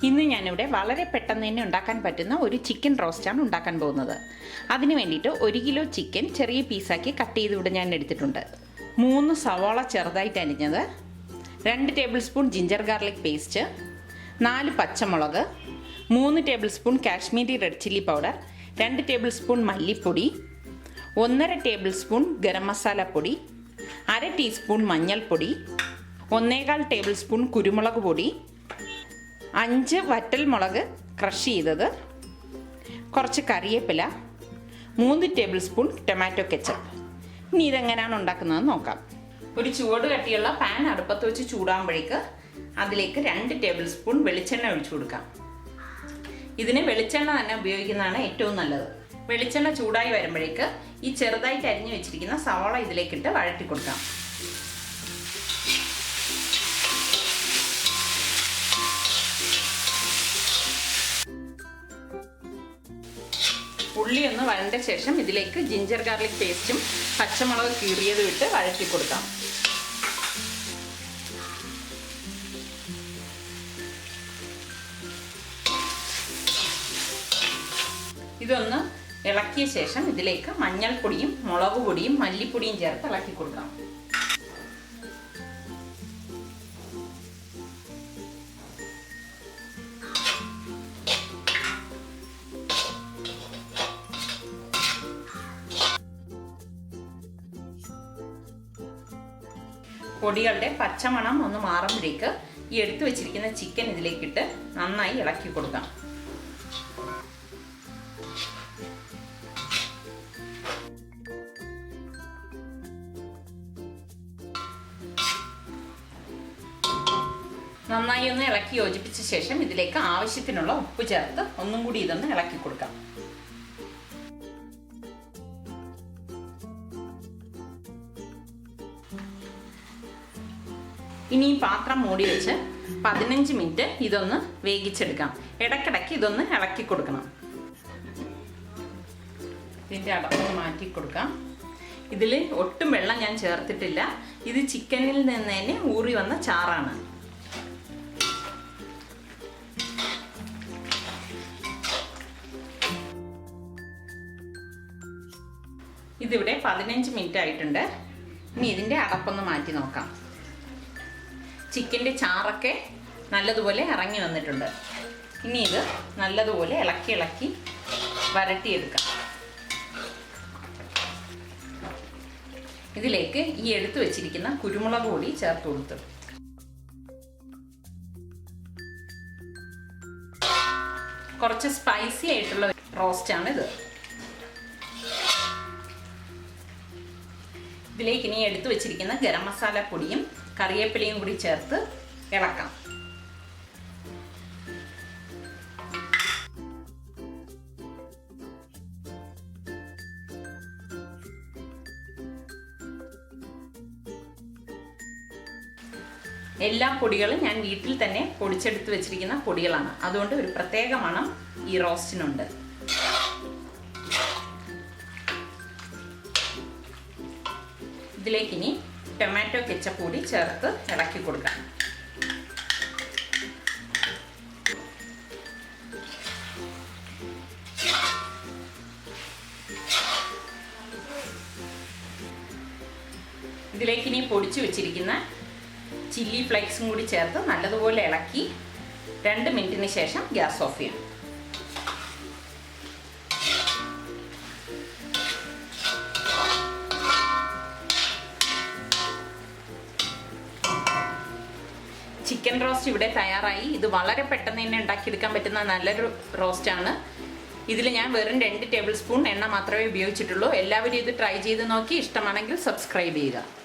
ഇന്ന് ഞാനിവിടെ വളരെ പെട്ടെന്ന് തന്നെ ഉണ്ടാക്കാൻ പറ്റുന്ന ഒരു ചിക്കൻ റോസ്റ്റാണ് ഉണ്ടാക്കാൻ പോകുന്നത്. അതിന് വേണ്ടിയിട്ട് 1 കിലോ ചിക്കൻ ചെറിയ പീസാക്കി കട്ട് ചെയ്ത് ഇവിടെ ഞാൻ എടുത്തിട്ടുണ്ട്. 3 സവാള ചെറുതായിട്ട് അരിഞ്ഞത്, 2 table spoon ginger garlic paste, 4 പച്ചമുളക്, 3 table spoon Kashmiri red chilli powder, 2 table spoon മല്ലിപ്പൊടി, 1.5 ടേബിൾ സ്പൂൺ ഗരം മസാല പൊടി, 1/2 ടീസ്പൂൺ മഞ്ഞൾപ്പൊടി, 1.25 ടേബിൾ സ്പൂൺ കുരുമുളക് പൊടി, 5 വറ്റൽ മുളക് ക്രഷ് ചെയ്തത്, കുറച്ച് കറിവേപ്പില, 3 ടേബിൾ സ്പൂൺ ടൊമാറ്റോ കെച്ചപ്പ്. ഇനി ഇതെങ്ങനെയാണ് ഉണ്ടാക്കുന്നതെന്ന് നോക്കാം. ഒരു ചുവട് കട്ടിയുള്ള പാൻ അടുപ്പത്ത് വെച്ച് ചൂടാകുമ്പോഴേക്ക് അതിലേക്ക് 2 ടേബിൾ സ്പൂൺ വെളിച്ചെണ്ണ ഒഴിച്ചു കൊടുക്കാം. ഇതിന് വെളിച്ചെണ്ണ തന്നെ ഉപയോഗിക്കുന്നതാണ് ഏറ്റവും നല്ലത്. വെളിച്ചെണ്ണ ചൂടായി വരുമ്പോഴേക്ക് ഈ ചെറുതായിട്ട് അരിഞ്ഞു വെച്ചിരിക്കുന്ന സവാള ഇതിലേക്കിട്ട് വഴറ്റി കൊടുക്കാം. ഉള്ളി ഒന്ന് വഴണ്ട ശേഷം ഇതിലേക്ക് ജിഞ്ചർ ഗാർലിക് പേസ്റ്റും പച്ചമുളക് കീറിയതും ഇട്ട് വഴറ്റി കൊടുക്കാം. ഇതൊന്ന് ഇളക്കിയ ശേഷം ഇതിലേക്ക് മഞ്ഞൾപ്പൊടിയും മുളക് പൊടിയും മല്ലിപ്പൊടിയും ചേർത്ത് ഇളക്കി കൊടുക്കാം. പൊടികളുടെ പച്ചമണം ഒന്ന് മാറുമ്പോഴേക്ക് ഈ എടുത്തു വെച്ചിരിക്കുന്ന ചിക്കൻ ഇതിലേക്കിട്ട് നന്നായി ഇളക്കി കൊടുക്കാം. നന്നായി ഒന്ന് ഇളക്കി യോജിപ്പിച്ച ശേഷം ഇതിലേക്ക് ആവശ്യത്തിനുള്ള ഉപ്പ് ചേർത്ത് ഒന്നും കൂടി ഇതൊന്ന് ഇളക്കി കൊടുക്കാം. ഇനി ഈ പാത്രം മൂടി വെച്ച് 15 മിനിറ്റ് ഇതൊന്ന് വേവിച്ചെടുക്കാം. ഇടയ്ക്കിടയ്ക്ക് ഇതൊന്ന് ഇളക്കി കൊടുക്കണം. ഇതിൻ്റെ അടപ്പൊന്ന് മാറ്റി കൊടുക്കാം. ഇതിൽ ഒട്ടും വെള്ളം ഞാൻ ചേർത്തിട്ടില്ല. ഇത് ചിക്കനിൽ നിന്ന് തന്നെ ഊറി വന്ന ചാറാണ്. ഇതിവിടെ 15 മിനിറ്റ് ആയിട്ടുണ്ട്. ഇനി ഇതിൻ്റെ അടപ്പൊന്ന് മാറ്റി നോക്കാം. ചിക്കൻ്റെ ചാറൊക്കെ നല്ലതുപോലെ ഇറങ്ങി വന്നിട്ടുണ്ട്. ഇനി ഇത് നല്ലതുപോലെ ഇളക്കി വരട്ടിയെടുക്കാം. ഇതിലേക്ക് ഈ എടുത്തു വെച്ചിരിക്കുന്ന കുരുമുളക് പൊടി ചേർത്ത് കൊടുത്തു. കുറച്ച് സ്പൈസി ആയിട്ടുള്ള റോസ്റ്റാണിത്. ഇതിലേക്ക് ഇനി എടുത്തു വെച്ചിരിക്കുന്ന ഗരം മസാല പൊടിയും കറിവേപ്പിലയും കൂടി ചേർത്ത് ഇളക്കാം. എല്ലാ പൊടികളും ഞാൻ വീട്ടിൽ തന്നെ പൊടിച്ചെടുത്ത് വെച്ചിരിക്കുന്ന പൊടികളാണ്. അതുകൊണ്ട് ഒരു പ്രത്യേക മണം ഈ റോസ്റ്റിനുണ്ട്. ഇതിലേക്ക് ഇനി ടൊമാറ്റോ കെച്ചപ്പ് കൂടി ചേർത്ത് ഇളക്കി കൊടുക്കാം. ഇതിലേക്ക് ഇനി പൊടിച്ചു വെച്ചിരിക്കുന്ന ചില്ലി ഫ്ലേക്സും കൂടി ചേർത്ത് നല്ലതുപോലെ ഇളക്കി 2 മിനിറ്റിന് ശേഷം ഗ്യാസ് ഓഫ് ചെയ്യാം. ചിക്കൻ റോസ്റ്റ് ഇവിടെ തയ്യാറായി. ഇത് വളരെ പെട്ടെന്ന് തന്നെ ഉണ്ടാക്കിയെടുക്കാൻ പറ്റുന്ന നല്ലൊരു റോസ്റ്റാണ്. ഇതിൽ ഞാൻ വെറും 2 ടേബിൾ സ്പൂൺ എണ്ണ മാത്രമേ ഉപയോഗിച്ചിട്ടുള്ളൂ. എല്ലാവരും ഇത് ട്രൈ ചെയ്ത് നോക്കി ഇഷ്ടമാണെങ്കിൽ സബ്സ്ക്രൈബ് ചെയ്യുക.